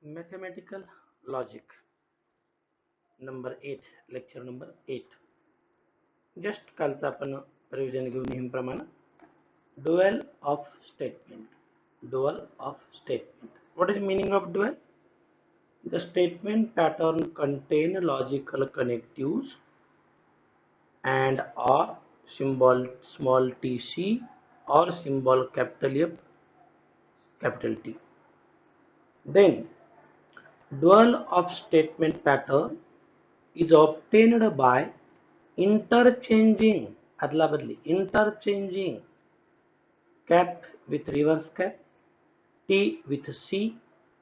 Mathematical logic number 8 lecture number 8 just कालचा आपण revision घेऊ नेहमीप्रमाणे dual of statement. What is meaning of dual? The statement pattern contain logical connectives and or symbol small tc or symbol capital F capital T. Then dual of statement pattern is obtained by interchanging cap with reverse cap, T with C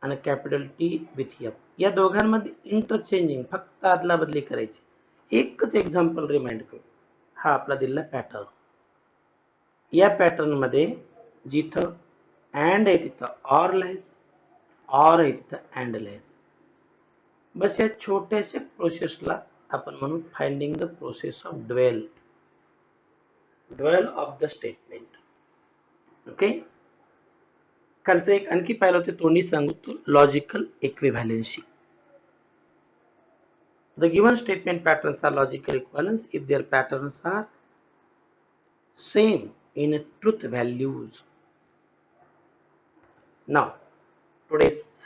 आणि capital T with F. या दोघांमध्ये interchanging फक्त आदला बदली करायची. एकच example remind करू. हा आपला दिलेला पॅटर्न. या पॅटर्न मध्ये जिथं अँड आहे तिथं ऑर लिहायचं, ऑर आहे तिथं अँड लिहायचं. बस या छोट्याशा प्रोसेसला आपण म्हणू finding the process of dual of the statement. Okay. कालचं एक आणखी पाहिलं होतं तोंडी सांगू तो logical equivalency. The given statement patterns are logical equivalence if their patterns are same in truth values. Now, today's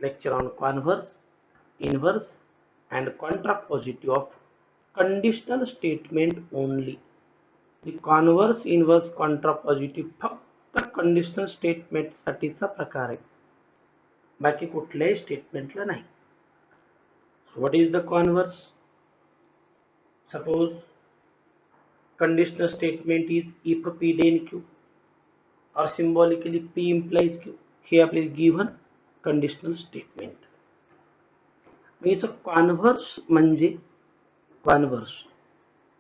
lecture on converse, inverse and contrapositive of conditional statement only. The converse, inverse, contrapositive फक्त conditional statement साठीचा प्रकार आहे, बाकी कुठल्याही स्टेटमेंटला नाही. What is the converse? Suppose conditional statement is if P then Q or symbolically P implies Q. हे आपले given conditional statement. याचं converse म्हणजे converse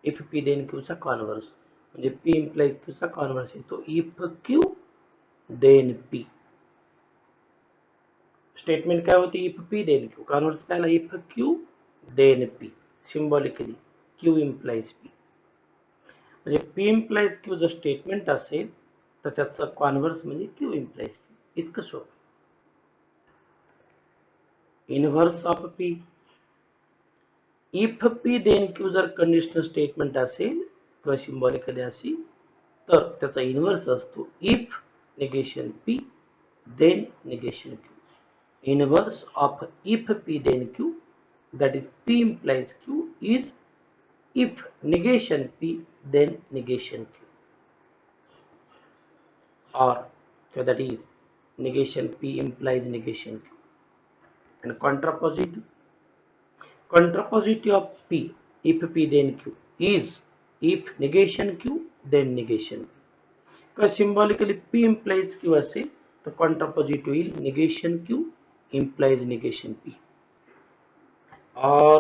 if P then Q चा converse म्हणजे P implies Q चा converse येतो if Q then P. Statement काय होती if P then Q. Converse काय if Q then P. Symbolically Q implies P. म्हणजे P implies Q जर statement असेल तर त्याचा कॉन्व्हर्स म्हणजे Q implies P. इतकं सोपं. Inverse of P. if P then Q जर कंडिशनल स्टेटमेंट असेल किंवा सिम्बॉलिकली असेल तर त्याचा इनव्हर्स असतो if negation P then negation Q. Inverse of if P then Q, that is P implies Q, is if negation P then negation Q, or so that is negation P implies negation Q. And contrapositive of P if P then Q is if negation Q then negation P. Because symbolically P implies Q असेल तर contrapositive is negation Q implies negation P. Or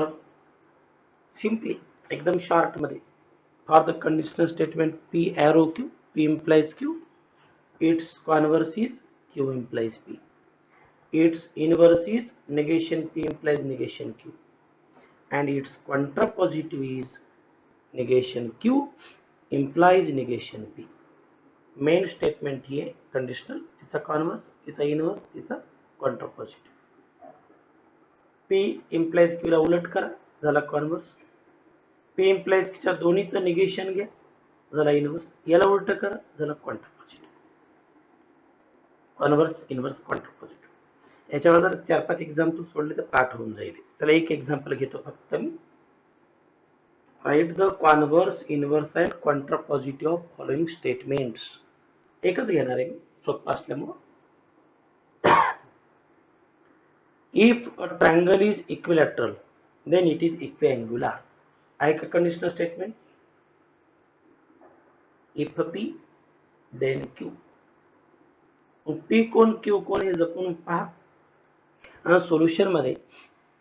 simply एकदम short मध्ये for the conditional statement P arrow Q, P implies Q, its converse is Q implies P. Its inverse is negation P implies negation Q, and its contrapositive is negation Q implies negation P. Main statement here conditional, it's a converse, it's a inverse, it's a contrapositive. P implies Q ला उलट करा झाला converse. P implies Q च्या दोन्हीचं negation घ्या झाला inverse. याला उलट करा झाला कॉन्ट्रापोजिटिव्ह. Converse, inverse, कॉन्ट्रापोजिटिव्ह. याच्यावर जर 4-5 एक्झाम्पल सोडले तर पाठ होऊन जाईल. चला एक एक्झाम्पल घेतो फक्त मी. Write the converse, inverse and contrapositive of following statements. एकच घेणार आहे सोपं असल्यामुळं. If a triangle is equilateral, then it is equiangular. आहे का conditional statement? If P then Q. P कोण Q कोण हे जपून पहा. आणि सोल्युशन मध्ये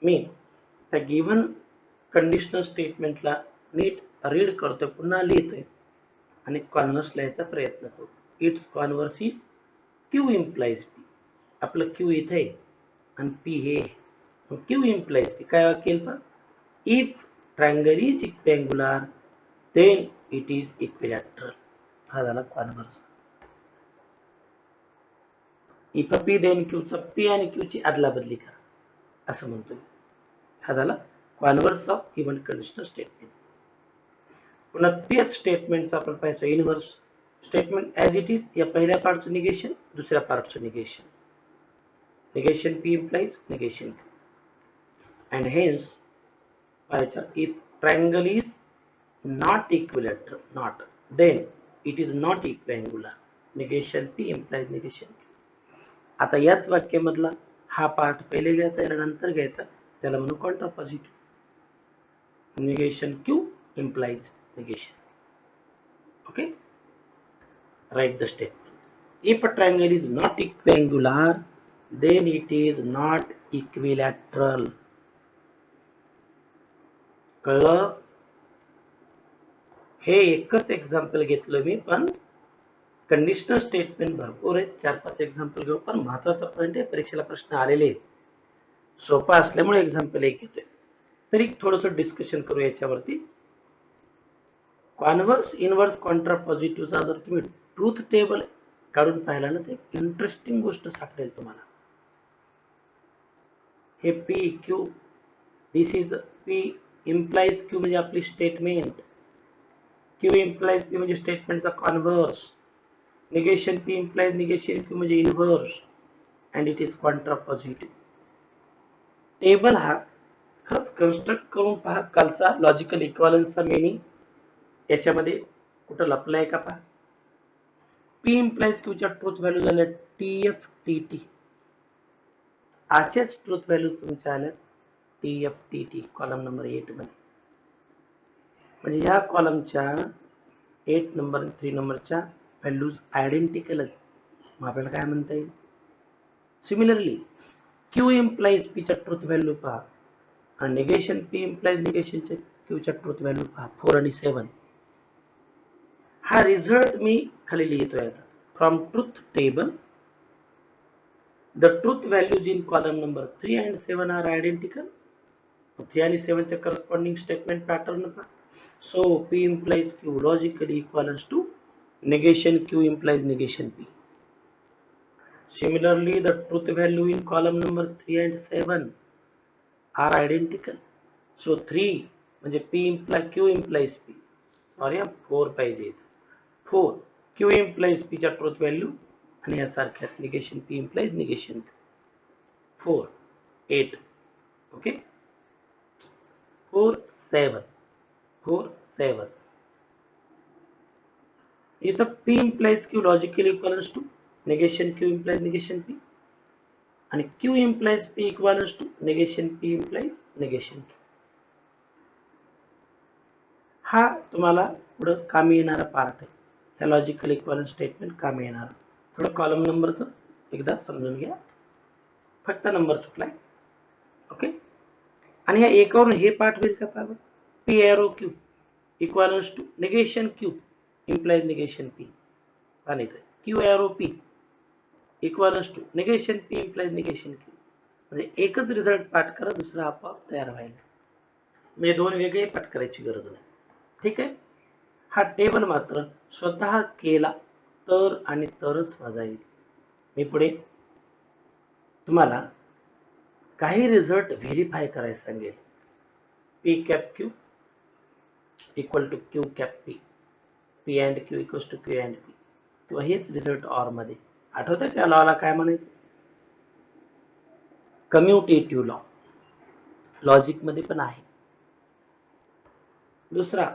मी त्या गिव्हन कंडिशनल स्टेटमेंटला नीट रीड करतोय, पुन्हा लिहितोय आणि कॉन्व्हर्स लिहायचा प्रयत्न करतो. It's converse is Q implies P. आपलं Q इथे आहे आणि P हे Q implies P. काय वाक्य पण if triangle is equiangular then it is equilateral. हा झाला converse. If P then q चा पी आणि क्यू ची अदला बदली करा असं म्हणतोय. हा झाला converse of given conditional statement. पुन्हा तेच स्टेटमेंटचा आपण पाहायचो inverse statement as it is. या पहिल्या पार्टचं निगेशन, दुसऱ्या पार्टचं negation. Negation p implies negation and hence if triangle is not equilateral, not, then it is not equiangular. negation p implies negation q. आता याच वाक्यामधला हा पार्ट पहिले घ्यायचा आणि नंतर घ्यायचा, त्याला म्हणू कॉन्ट्रापोजिटिव्ह. negation q implies negation. Okay, write the statement. If a triangle is not equiangular, then it is not equilateral. कळलं? हे एकच एक्झाम्पल घेतलं मी, पण कंडिशनल स्टेटमेंट भरपूर आहेत. 4-5 एक्झाम्पल घेऊ, पण महत्वाचा पॉईंट आहे परीक्षेला प्रश्न आलेले आहेत. सोपा असल्यामुळे एक्झाम्पल एक घेतोय. तरी थोडस डिस्कशन करू याच्यावरती. कॉन्व्हर्स इनव्हर्स कॉन्ट्रापॉझिटिव्हचा जर तुम्ही ट्रूथ टेबल काढून पाहिला ना, ते इंटरेस्टिंग गोष्ट सापडेल तुम्हाला. हे p q, this is p implies q म्हणजे आपली स्टेटमेंट, क्यू इम्प्लाइज पी म्हणजे स्टेटमेंटचा converse, negation p implies negation q म्हणजे inverse, and it is contrapositive. Table हा खरंच कन्स्ट्रक्ट करून पहा. कालचा लॉजिकल इक्वालन्सचा मिनिंग याच्यामध्ये कुठं लपलाय का पहा. पी इम्प्लाइज क्यूच्या ट्रूथ व्हॅल्यू झाल्या टीएफ टी. असेच ट्रूथ व्हॅल्यूज तुमच्या आल्या टीएफ टी कॉलम नंबर 8 मध्ये. म्हणजे या कॉलमच्या 8 नंबर 3 नंबरच्या व्हॅल्यूज आयडेंटिकल आहेत. मग आपल्याला काय म्हणता येईल. सिमिलरली क्यू इम्प्लाइज पीच्या ट्रूथ व्हॅल्यू पहा आणि निगेशन पी इम्प्लाइज निगेशनच्या क्यूच्या ट्रूथ व्हॅल्यू पहा 4 आणि 7. हा रिझल्ट मी खाली लिहितोय आता. From truth table the truth values in column number 3 and 7 are identical. 3 आणि 7 चे करस्पॉन्डिंग स्टेटमेंट पॅटर्न पहा. So P implies Q logically equivalent to negation Q implies negation P. Similarly, the truth value in column number 3 and 7 are identical. So 3 म्हणजे P implies Q implies P. Sorry, 4 पाहिजे. 4 Q implies P च्या truth value आणि यासारख्या negation P implies negation Q. 4 8. Okay. 4 7. 4 7. इथं P implies Q logically equivalent to negation Q implies negation P आणि Q implies P equivalent to negation P implies negation Q. हा तुम्हाला पुढे कामी येणारा पार्ट आहे. ह्या लॉजिकल इक्विव्हॅलेंट स्टेटमेंट कामी येणार. थोडं कॉलम नंबरचं एकदा समजून घ्या, फक्त नंबर चुकलाय. ओके. आणि ह्या एकावरून हे पार्ट होईल का पाहिजे. P arrow Q equivalent to negation Q implies negation P. आणि Q arrow P equivalent to negation P implies negation Q. म्हणजे एकच रिझल्ट पाठ करा, दुसरा आपोआप तयार व्हायला. म्हणजे दोन वेगळे पाठ करायची गरज नाही. ठीक आहे. हा टेबल मात्र स्वतः केला तर आणि तरच मजा येईल. मी पुढे तुम्हाला काही रिझल्ट व्हेरीफाय करायला सांगेल. P cap Q equal to Q cap P. P and Q equals to Q and P. किंवा हेच रिझल्ट ऑर मध्ये आठवतं त्या लॉला काय म्हणायचं. कम्युटेटिव्ह लॉ लॉजिक मध्ये पण आहे. दुसरा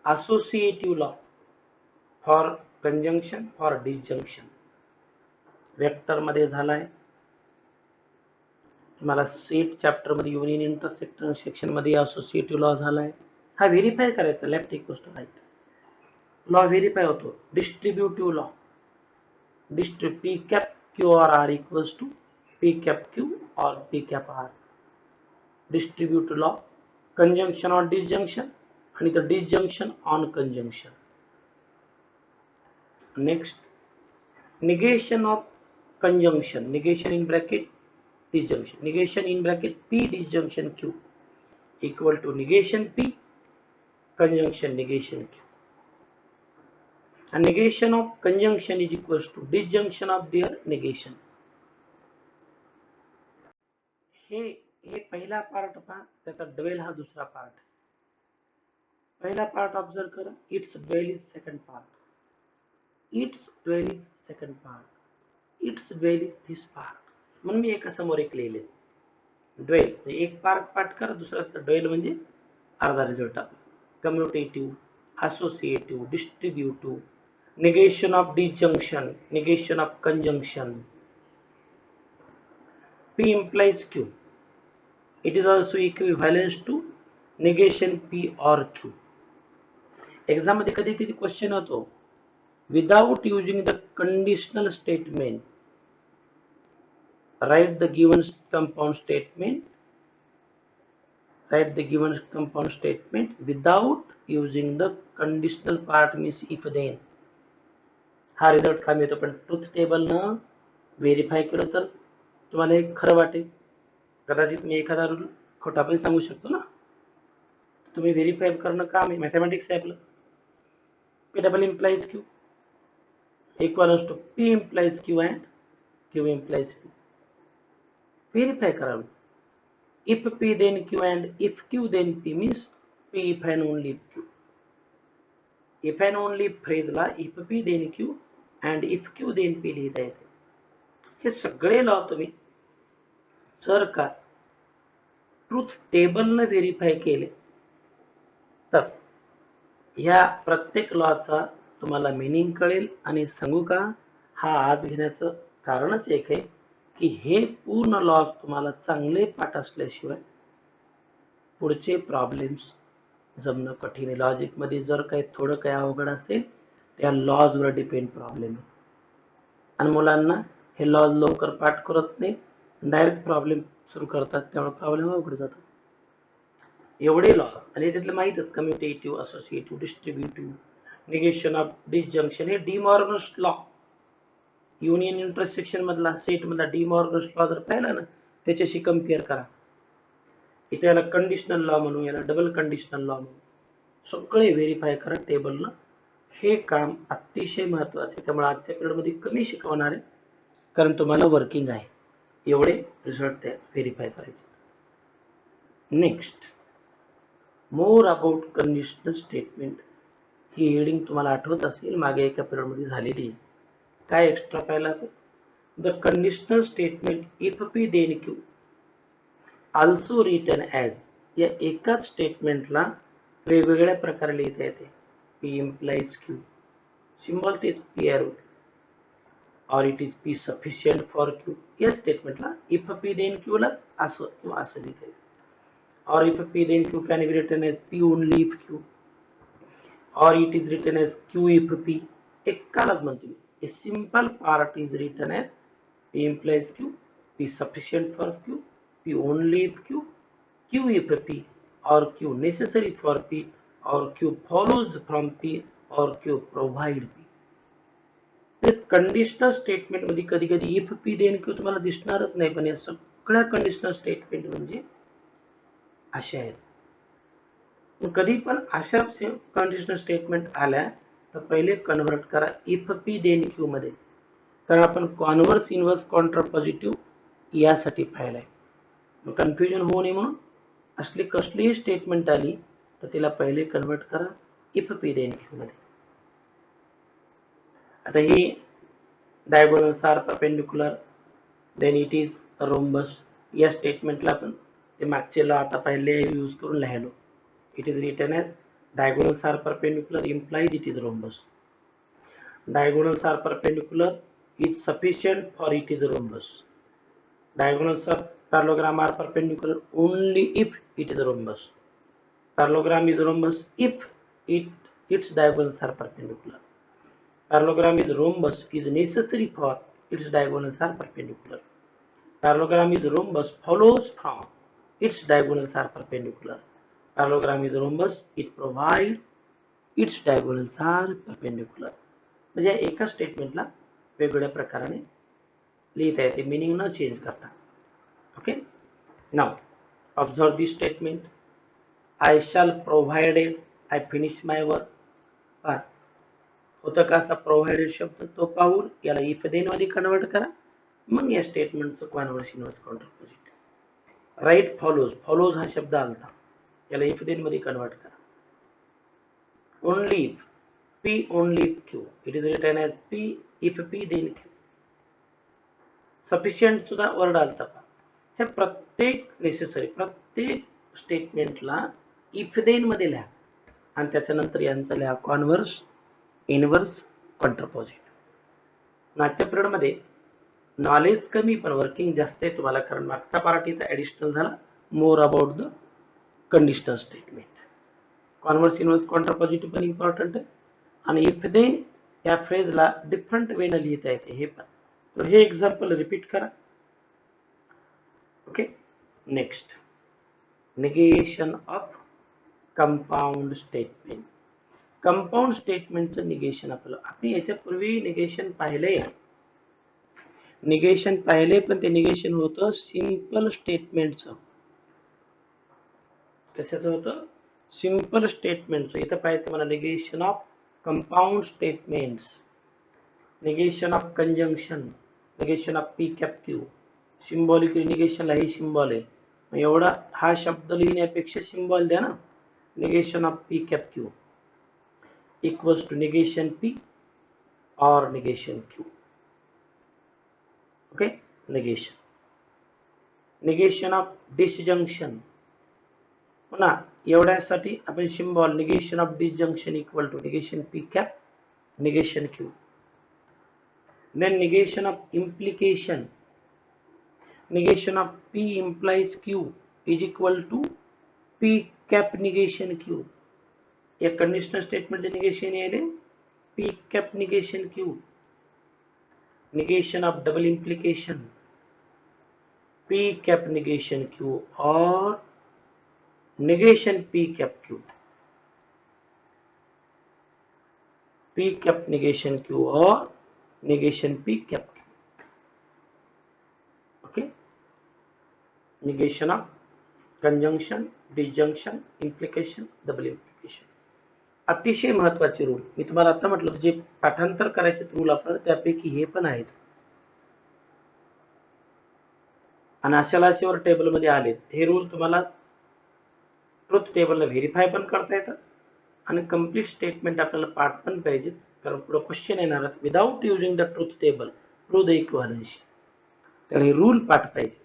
associative law for conjunction for disjunction vector मध्ये झालाय. तुम्हाला सेट चॅप्टर मध्ये युनियन इंटरसेक्शन सेक्शन मध्ये असोसिएटिव्ह लॉ झालाय. हा व्हेरीफाय करायचा. Left equals to right law verify होतो. Distributive law P cap Q or R equals to P cap Q or P cap R. Distributive law conjunction or disjunction आणि the disjunction on conjunction. Next negation of conjunction, negation in bracket disjunction, negation in bracket P disjunction Q equal to negation P conjunction negation Q. And negation of conjunction is equals to disjunction of their negation. हे हे पहिला part पहा, त्याचा dwell हा दुसरा part. पहिला part observe करा, it's dual is second part, it's dual is second part, it's dual is this part. म्हणून मी एका समोर एक लिहिले. ड्वेल एक पार्ट पाठ करा, दुसरा ड्वेल म्हणजे अर्धा result. Commutative, associative, distributive, negation of disjunction, negation of conjunction. P implies Q. It is also equivalent to negation P or Q. Exam मध्ये कधी कधी क्वेश्चन होतो, without using the conditional statement write the given compound statement, write the given compound statement without using the conditional part means if then. हा result काम येतो, पण truth table न verify केलं तर तुम्हाला एक खरं वाटेल. कदाचित मी एखादा रूल खोटा पण सांगू शकतो ना. तुम्ही व्हेरीफाय करणं काम आहे, मॅथमॅटिक्स आहे आपलं. P double implies Q equals to P implies Q and Q implies P. Verify करावं. If P then Q and if Q then P means P if and only if Q. If and only phrase ला if P then Q and if Q then P लिहिता येते. हे सगळे law तुम्ही जर का truth टेबलने verify केले तर या प्रत्येक लॉचा तुम्हाला मीनिंग कळेल. आणि सांगू का, हा आज घेण्याचं कारणच एक आहे की हे पूर्ण लॉज तुम्हाला चांगले पाठ असल्याशिवाय पुढचे प्रॉब्लेम्स जमणं कठीण आहे. लॉजिक मध्ये जर काही थोडं काही अवघड असेल त्या लॉज वर डिपेंड प्रॉब्लेम आहे. आणि मुलांना हे लॉज लवकर पाठ करत नाही, डायरेक्ट प्रॉब्लेम सुरू करतात, त्यामुळे प्रॉब्लेम अवघड जातात. एवढे लॉ आणि त्यातले माहितच, commutative, associative, distributive, negation of disjunction, हे डिमॉर्गन्स लॉ युनियन इंटरसेक्शन मधला सेट मधला डिमॉर्गन्स लॉ जर पाहिला ना, त्याच्याशी कम्पेअर करा. इथे याला कंडिशनल लॉ म्हणून, याला डबल कंडिशनल लॉ म्हणून, सगळे व्हेरीफाय करा टेबलला. हे काम अतिशय महत्वाचे, त्यामुळे आजच्या पिरियड मध्ये कमी शिकवणार आहे, कारण तुम्हाला वर्किंग आहे. एवढे रिझल्ट व्हेरीफाय करायचे. Next, more about conditional statement. He heading तुम्हाला आठवत असेल, मागे एका पिरियड मध्ये झालेली आहे. काय एक्स्ट्रा पाहिला तर, the conditional statement if P then Q also written as. या एकाच स्टेटमेंटला वेगवेगळ्या प्रकारे लिहिता येते. P implies Q, सिंबल तेच P arrow, or it is P sufficient for Q. या स्टेटमेंटला if P then Q लाच असं किंवा असं लिहिता येते. Or if P then Q can be written as P only if Q, or it is written as Q if P. एकालाच म्हणतो मी. A simple part is written as P implies Q, P sufficient for Q, P only if Q, Q if P, or Q necessary for P, or Q follows from P, or Q provide P. Conditional statement मध्ये कधी कधी if P then Q तुम्हाला दिसणारच नाही, पण या सगळ्या conditional statement म्हणजे अशा आहेत. कधी पण अशा कंडिशनल स्टेटमेंट आल्या तर पहिले कन्वर्ट करा इफ पी देन क्यू मध्ये, कारण आपण कॉन्व्हर्स इनव्हर्स कॉन्ट्रापॉझिटिव्ह यासाठी पाहिलाय. कन्फ्युजन होऊ नये म्हणून असली कसलीही स्टेटमेंट आली तर तिला पहिले कन्वर्ट करा इफ पी देन क्यू मध्ये. आता ही diagonals are perpendicular then it is rhombus. या स्टेटमेंटला आपण ते मागचे लॉ आता पहिले यूज करून लिहिलो. It is written as diagonals are perpendicular implies it is rhombus. Diagonals are perpendicular is sufficient for it is rhombus. Diagonals of parallelogram are perpendicular only if it is rhombus. Parallelogram is rhombus if its diagonals are perpendicular. Parallelogram is rhombus is necessary for its diagonals are perpendicular. Parallelogram is rhombus follows from its diagonals are perpendicular. Parallelogram is rhombus, it provides its diagonals are perpendicular. म्हणजे एका स्टेटमेंटला वेगवेगळ्या प्रकाराने लिहिता येते, meaning न change करता. Okay, now observe this statement. I shall provided I finish my work. होतं का असा प्रोव्हाइडेड शब्द, तो पाहून याला इफ देन मध्ये कन्वर्ट करा, मग या स्टेटमेंटचं converse inverse contrapositive. Right follows, follows हा शब्द आलता, याला इफ देन मध्ये कन्वर्ट करा. Only if, P only if Q, it is written as P if P then Q. Sufficient सुद्धा वर्ड आलता का. हे प्रत्येक नेसेसरी, प्रत्येक स्टेटमेंटला इफ देन मध्ये लिहा आणि त्याच्यानंतर यांचं लिहा कॉन्व्हर्स, इनव्हर्स, कॉन्ट्रापोजिट. मागच्या पिरियड मध्ये नॉलेज कमी पण वर्किंग जास्त आहे तुम्हाला, कारण मागचा पार्ट इथं ऍडिशनल झाला, more about the conditional statement. Converse, inverse, contrapositive पण इम्पॉर्टंट आहे आणि इफ दे या फ्रेजला डिफरंट वे न लिहिता येते हे पण. तर हे एक्झाम्पल रिपीट करा. Okay, next negation of compound statement. Compound स्टेटमेंटचं निगेशन आपण याच्यापूर्वी निगेशन पाहिले, पण ते निगेशन होतं सिंपल स्टेटमेंटचं. कशाचं होतं? सिंपल स्टेटमेंटचं. इथं पाहिजे मला negation of compound statements, negation of conjunction, negation of p cap q. Symbolic निगेशनला ही सिम्बॉल आहे, मग एवढा हा शब्द लिहिण्यापेक्षा सिम्बॉल द्या ना. Negation of p cap q equals to negation p और negation q. Okay, negation. Negation of disjunction, पुन्हा एवढ्यासाठी आपण symbol negation of disjunction equal to negation p cap negation q. Then negation of implication, negation of P implies Q is equal to P cap negation Q. एक conditional statement negation यायले P cap negation Q. negation of double implication, P cap negation Q और negation P cap Q. P cap negation Q और negation P cap Q. Okay, negation of conjunction, disjunction, implication, double implication. अतिशय महत्वाचे rule मी तुम्हाला आता म्हटलं, जे पाठांतर करायचे रूल आपण त्यापैकी हे पण आहेत आणि अशालाशीवर टेबल मध्ये आले. हे रूल तुम्हाला ट्रुथ टेबलला व्हेरीफाय पण करता येतात आणि कंप्लीट स्टेटमेंट आपल्याला पाठ पण पाहिजे, कारण पुढे क्वेश्चन येणार आहेत without using the truth table prove the equivalence. तर हे रूल पाठ पाहिजे.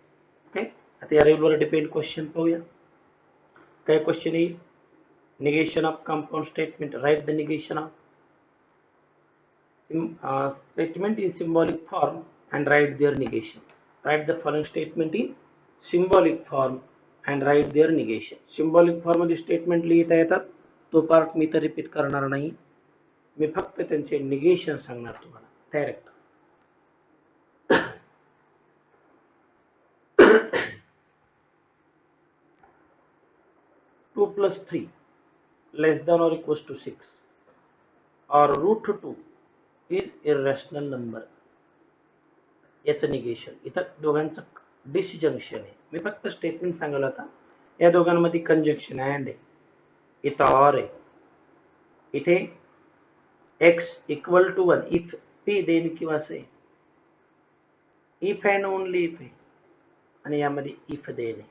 ओके, आता या रूलवर डिपेंड क्वेश्चन पाहूया. काय क्वेश्चन येईल? negation of compound statement, write the negation of statement in symbolic form and write their negation. Write the following statement in symbolic form and write their negation. symbolic form मध्ये statement लिहिता येतात, तो part मी तर repeat करणार नाही, मी फक्त त्यांचे negation सांगणार तुम्हाला direct. Two plus 3 less than or equals to 6 or root 2 is irrational number. याचं निगेशन. इथं दोघांचं डिसजंक्शन आहे, मी फक्त स्टेटमेंट सांगायला होता. या दोघांमध्ये कंजंक्शन अँड आहे, इथं ऑर आहे, इथे x equal to 1 if p then किंवा असे इफ अँड ओनली इफ आहे आणि यामध्ये इफ देन आहे.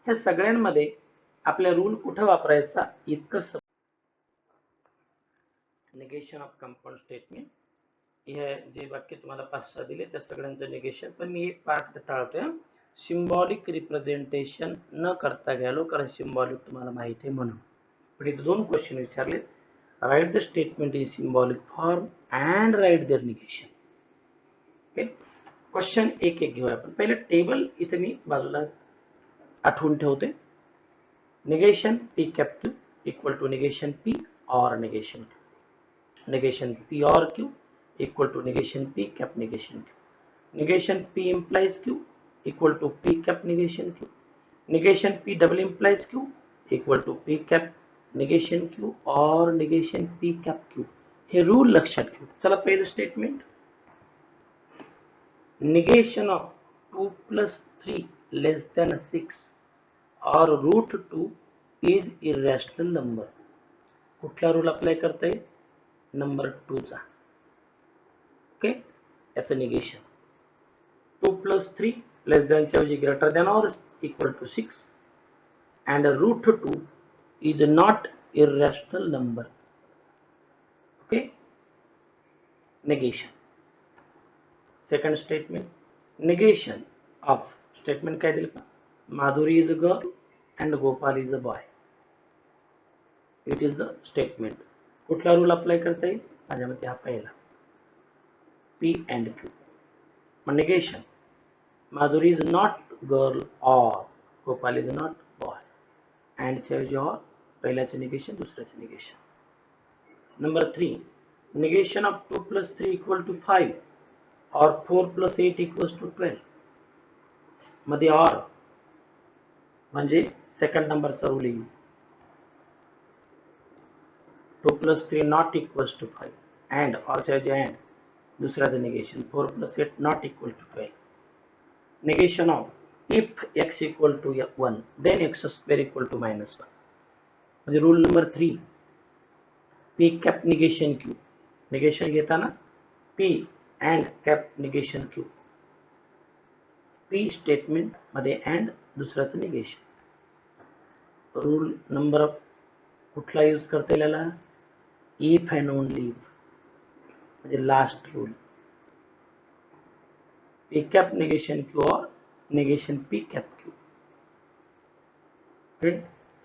ह्या सगळ्यांमध्ये आपल्या रूल कुठं वापरायचा इतकं. निगेशन ऑफ कंपाऊंड स्टेटमेंट, हे जे वाक्य तुम्हाला 5-6 दिले त्या सगळ्यांचं निगेशन, पण मी एक पार्ट टाळतोय, सिम्बॉलिक रिप्रेझेंटेशन न करता गेलो, कारण सिम्बॉलिक तुम्हाला माहिती आहे म्हणून. पण इथे 2 क्वेश्चन विचारले, write the statement in symbolic form and write their negation. Okay, question एक एक घेऊया आपण. पहिले टेबल इथे मी बाजूला आठवून ठेवते. negation p cap q equal to negation p or negation q. negation p or q equal to negation p cap negation q. negation p implies q equal to p cap negation q. negation p double implies q equal to p cap negation q or negation p cap q. हे rule लक्षात घेऊ. चला पहिलं statement, negation of 2 plus 3 less than 6 or root 2 is irrational number. कुठला rule apply करता येईल? Number 2 चा. Okay, याचं निगेशन 2 plus 3 लेस दॅनच्या ऐवजी greater than or equal to 6 and root 2 is not irrational number. Okay, negation. Second statement, negation of statement काय दिलं का, Madhuri is a girl and Gopal is a boy. It is the statement. कुठला rule apply करता येईल, माझ्या मते हा पहिला, P and Q. negation, Madhuri is not girl or Gopal is not boy. And च्या ऐवजी और, पहिल्याचे निगेशन, दुसऱ्याचे negation. Number 3, negation of 2 plus 3 equal to 5 or 4 plus 8 equals to 12. मध्ये और म्हणजे सेकंड नंबरचा रूल येईल. 2 plus 3 not equals to 5 and or च्या ऐवजी and, दुसऱ्याचं negation 4 plus 8 not equal to 12. Negation of if x equal to 1 then x square equal to minus 1. म्हणजे rule number 3, P cap negation Q. Negation घेताना P and cap negation Q. P statement मध्ये and, दुसऱ्याचं negation. Rule number कुठला use करता येईल, if and only if, म्हणजे last rule. P cap negation Q or negation P cap Q.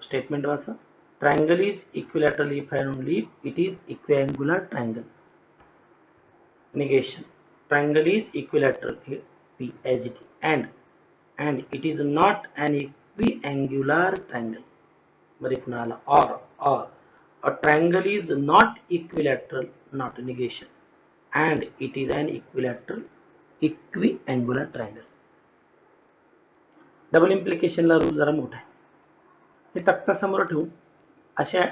Statement वाचा, triangle is equilateral if and only if it is equiangular triangle. Negation, triangle is equilateral, P as it is, and it is not an equiangular triangle. मध्ये पुन्हा आला or a triangle is not equilateral, not negation, and it is an equiangular triangle. Double implication ला rule जरा मोठा आहे. हे तक्ता समोर ठेवून अशा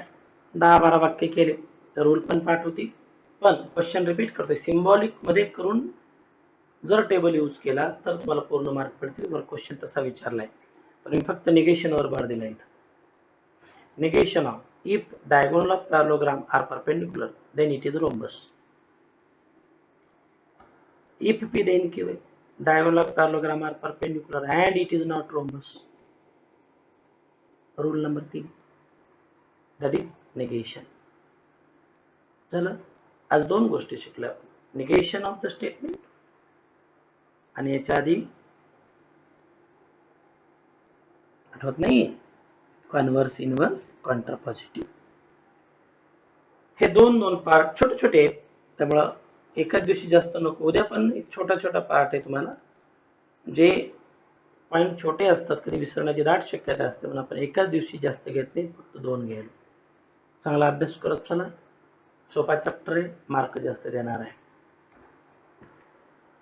10-12 वाक्य केले तर रूल पण पाठ होती. पण क्वेश्चन रिपीट करतोय, सिम्बॉलिक मध्ये करून जर टेबल यूज केला तर तुम्हाला पूर्ण मार्क पडतील. वर क्वेश्चन तसा विचारलाय, पण मी फक्त निगेशन वर भर दिला इथं. Negation of if diagonal of parallelogram are perpendicular then it is rhombus. If P then Q, diagonal of parallelogram are perpendicular and it is not rhombus. Rule number 3, that is negation. झालं. आज दोन गोष्टी शिकल्या, negation of the statement आणि याच्या आधी आठवत नाही, कॉन्व्हर्स, इनव्हर्स, कॉन्ट्रापॉझिटिव्ह. हे दोन पार्ट छोटे छोटे आहेत, त्यामुळं एकाच दिवशी जास्त नको. उद्या पण एक छोटा छोटा पार्ट आहे तुम्हाला, जे पॉईंट छोटे असतात, कधी विसरण्याची दाट शक्यता असते, म्हणून आपण एकाच दिवशी जास्त घेत नाही, फक्त 2 घ्यायला. चांगला अभ्यास करत चला. सोपा चॅप्टर आहे, मार्क जास्त देणार आहे.